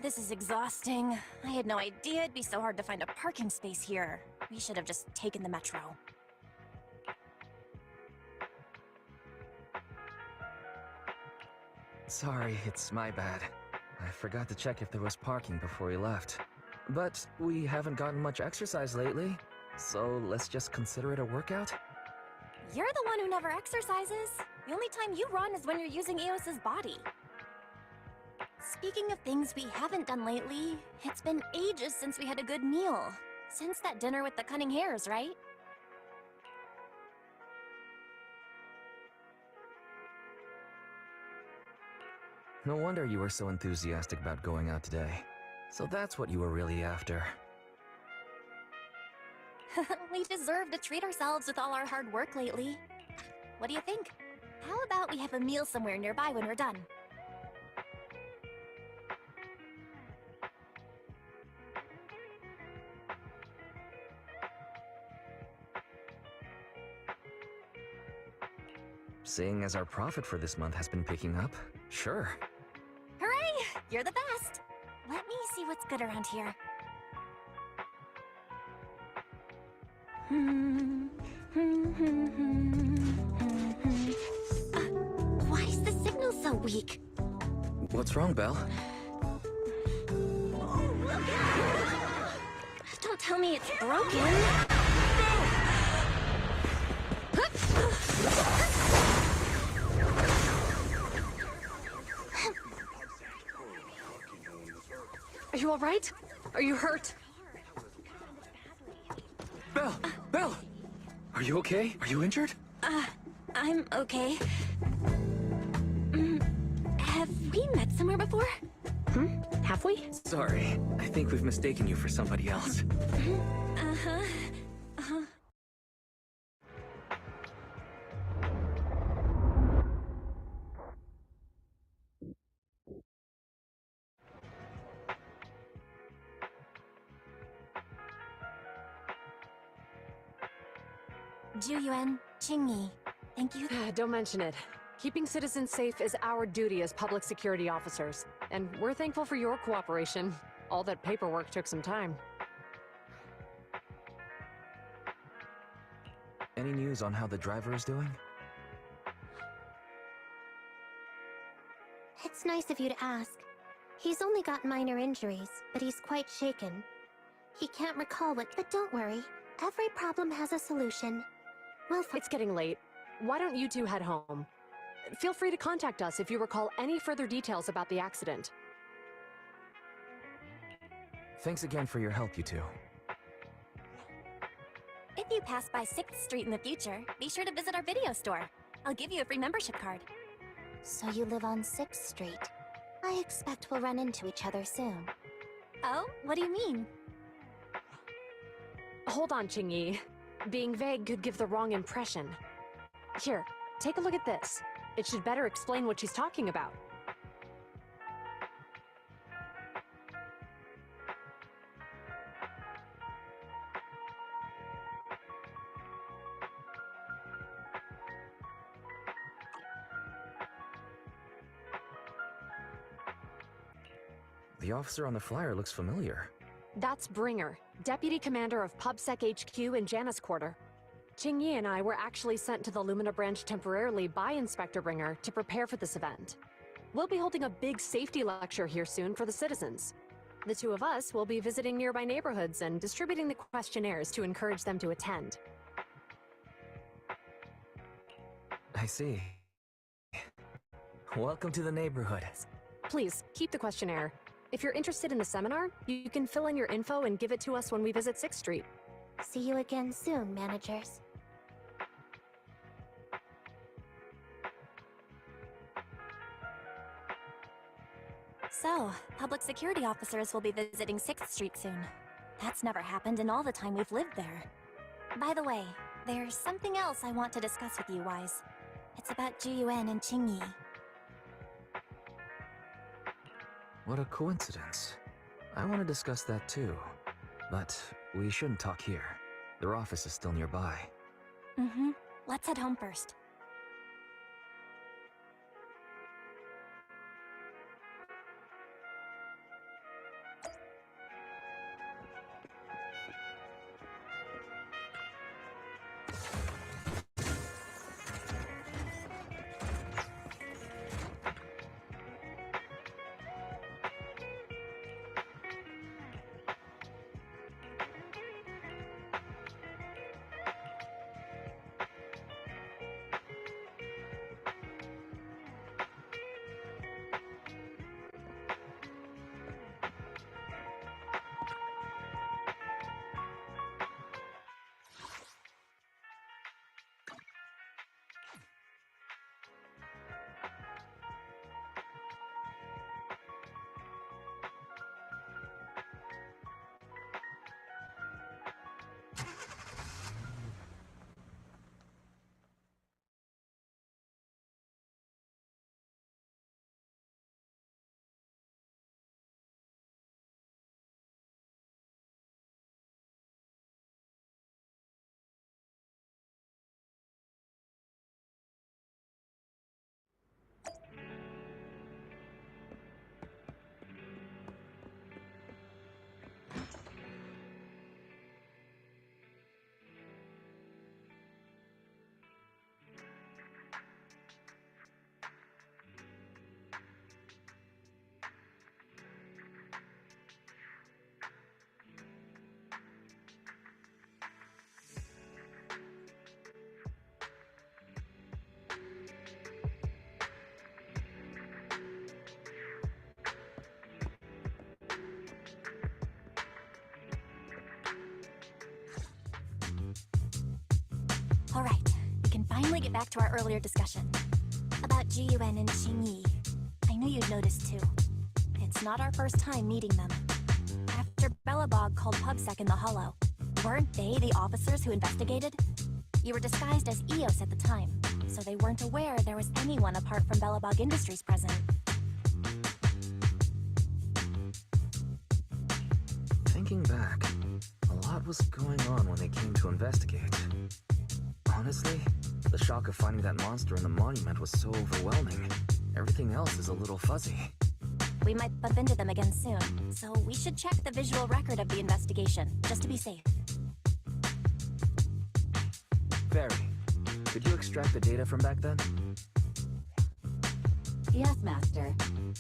This is exhausting. I had no idea it'd be so hard to find a parking space here. We should have just taken the metro. Sorry, it's my bad. I forgot to check if there was parking before we left. But we haven't gotten much exercise lately, so let's just consider it a workout? You're the one who never exercises. The only time you run is when you're using Eos's body. Speaking of things we haven't done lately, it's been ages since we had a good meal. Since that dinner with the cunning hairs, right? No wonder you were so enthusiastic about going out today. So that's what you were really after. We deserve to treat ourselves with all our hard work lately. What do you think? How about we have a meal somewhere nearby when we're done? Seeing as our profit for this month has been picking up, sure. Hooray! You're the best! Let me see what's good around here. Why is the signal so weak? What's wrong, Belle? Don't tell me it's broken. Are you all right? Are you hurt? Belle! Belle! Are you okay? Are you injured? I'm okay. Have we met somewhere before? Have we? Sorry, I think we've mistaken you for somebody else. Juyuan, Qingyi, thank you. Don't mention it. Keeping citizens safe is our duty as public security officers, and we're thankful for your cooperation. All that paperwork took some time. Any news on how the driver is doing? It's nice of you to ask. He's only got minor injuries, but he's quite shaken. He can't recall what... But don't worry. Every problem has a solution. It's getting late. Why don't you two head home? Feel free to contact us if you recall any further details about the accident. Thanks again for your help, you two. If you pass by 6th Street in the future, be sure to visit our video store. I'll give you a free membership card. So you live on 6th Street. I expect we'll run into each other soon. Oh, what do you mean? Hold on, Qingyi. Being vague could give the wrong impression. Here, take a look at this. It should better explain what she's talking about. The officer on the flyer looks familiar. That's Bringer, Deputy Commander of PubSec HQ in Janus Quarter. Qingyi and I were actually sent to the Lumina branch temporarily by Inspector Bringer to prepare for this event. We'll be holding a big safety lecture here soon for the citizens. The two of us will be visiting nearby neighborhoods and distributing the questionnaires to encourage them to attend. I see. Welcome to the neighborhood. Please, keep the questionnaire. If you're interested in the seminar, you can fill in your info and give it to us when we visit 6th Street. See you again soon, managers. So, public security officers will be visiting 6th Street soon. That's never happened in all the time we've lived there. By the way, there's something else I want to discuss with you, Wise. It's about Juyuan and Qingyi. What a coincidence. I want to discuss that too. But we shouldn't talk here. Their office is still nearby. Let's head home first. Alright, we can finally get back to our earlier discussion. About GUN and Qingyi. I knew you'd noticed too. It's not our first time meeting them. After Belobog called PubSec in the Hollow, weren't they the officers who investigated? You were disguised as EOS at the time, so they weren't aware there was anyone apart from Belobog Industries present. Thinking back, a lot was going on when they came to investigate. Honestly, the shock of finding that monster in the monument was so overwhelming. Everything else is a little fuzzy. We might bump into them again soon, so we should check the visual record of the investigation, just to be safe. Barry, could you extract the data from back then? Yes, Master.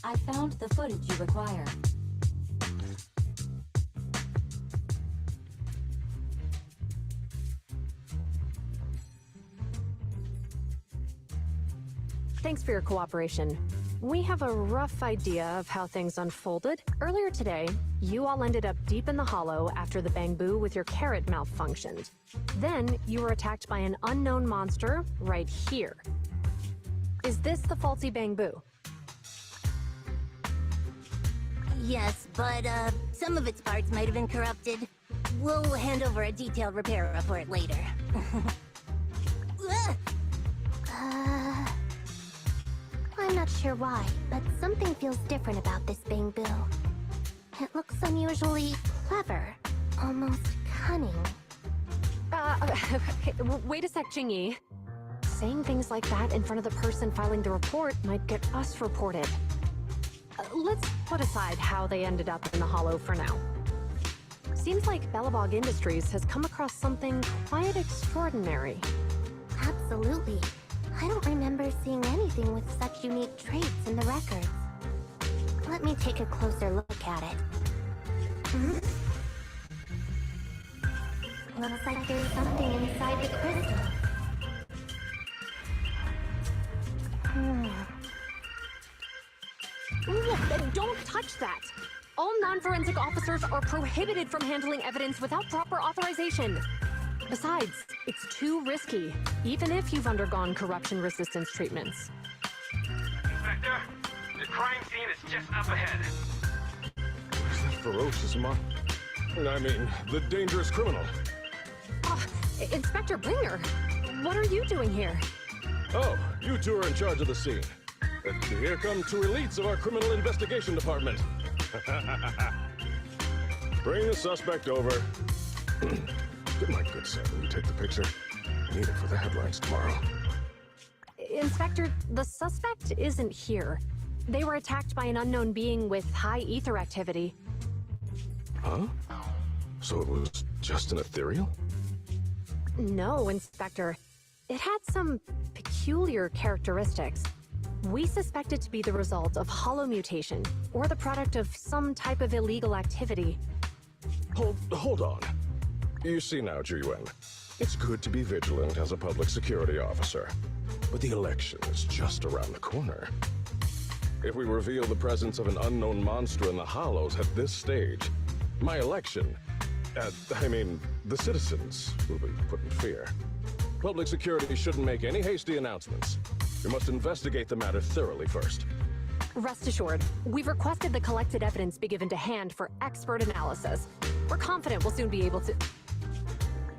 I found the footage you require. Thanks for your cooperation. We have a rough idea of how things unfolded. Earlier today, you all ended up deep in the Hollow after the bamboo with your carrot malfunctioned. Then, you were attacked by an unknown monster right here. Is this the faulty bamboo? Yes, but some of its parts might have been corrupted. We'll hand over a detailed repair report later. I'm not sure why, but something feels different about this bamboo. It looks unusually clever, almost cunning. Wait a sec, Qingyi. Saying things like that in front of the person filing the report might get us reported. Let's put aside how they ended up in the Hollow for now. Seems like Belobog Industries has come across something quite extraordinary. Absolutely. I don't remember seeing anything with such unique traits in the records. Let me take a closer look at it. Looks like there's something inside the crystal. Look, don't touch that! All non-forensic officers are prohibited from handling evidence without proper authorization. Besides, it's too risky, even if you've undergone corruption resistance treatments. Inspector, the crime scene is just up ahead. Where's that ferocious the dangerous criminal? Inspector Bringer, what are you doing here? Oh, you two are in charge of the scene. Here come two elites of our criminal investigation department. Bring the suspect over. Get my good sir, will you take the picture? I need it for the headlines tomorrow. Inspector, the suspect isn't here. They were attacked by an unknown being with high ether activity. Huh? So it was just an ethereal? No, Inspector. It had some peculiar characteristics. We suspect it to be the result of hollow mutation, or the product of some type of illegal activity. Hold on. You see now, Jiyuan, it's good to be vigilant as a public security officer, but the election is just around the corner. If we reveal the presence of an unknown monster in the Hollows at this stage, my election, the citizens will be put in fear. Public security shouldn't make any hasty announcements. We must investigate the matter thoroughly first. Rest assured, we've requested the collected evidence be given to hand for expert analysis. We're confident we'll soon be able to...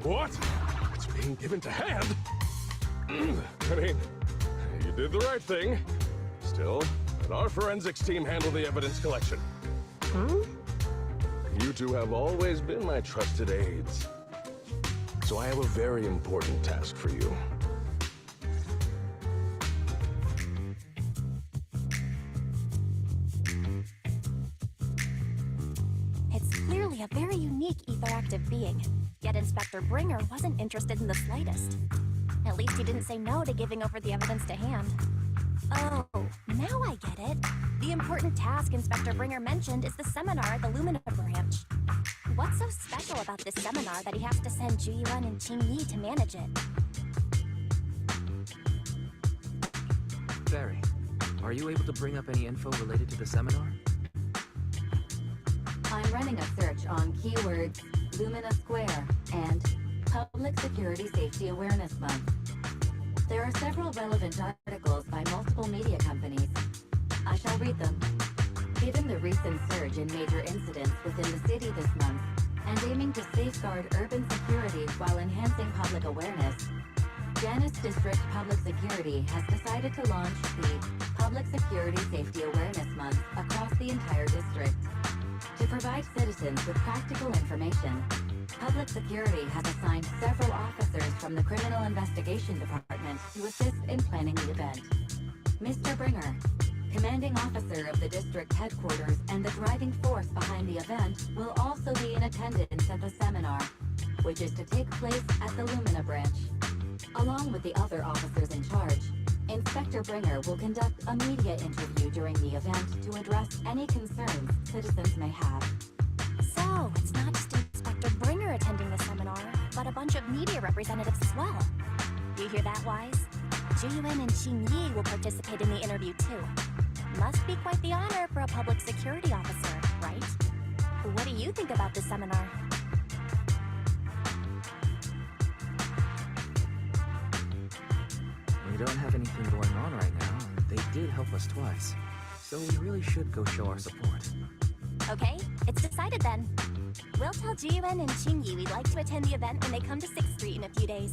What? It's being given to hand? You did the right thing. Still, let our forensics team handle the evidence collection. You two have always been my trusted aides. So I have a very important task for you. It's clearly a very unique etheractive being, yet Inspector Bringer wasn't interested in the slightest. At least he didn't say no to giving over the evidence to hand. Oh, now I get it. The important task Inspector Bringer mentioned is the seminar at the Lumina branch. What's so special about this seminar that he has to send Juyuan and Qingyi to manage it? Barry, are you able to bring up any info related to the seminar? I'm running a search on keywords Lumina Square and Public Security Safety Awareness Month. There are several relevant articles by multiple media companies. I shall read them. Given the recent surge in major incidents within the city this month, and aiming to safeguard urban security while enhancing public awareness, Janus District Public Security has decided to launch the Public Security Safety Awareness Month across the entire district. To provide citizens with practical information, Public Security has assigned several officers from the Criminal Investigation Department to assist in planning the event. Mr. Bringer, commanding officer of the district headquarters and the driving force behind the event, will also be in attendance at the seminar, which is to take place at the Lumina branch. Along with the other officers in charge, Inspector Bringer will conduct a media interview during the event to address any concerns citizens may have. So, it's not just Inspector Bringer attending the seminar, but a bunch of media representatives as well. You hear that, Wise? Juyuan and Qing Yi will participate in the interview too. Must be quite the honor for a public security officer, right? What do you think about this seminar? We don't have anything going on right now, and they did help us twice. So we really should go show our support. Okay, it's decided then. We'll tell Jiyuan and Qing Yi we'd like to attend the event when they come to 6th Street in a few days.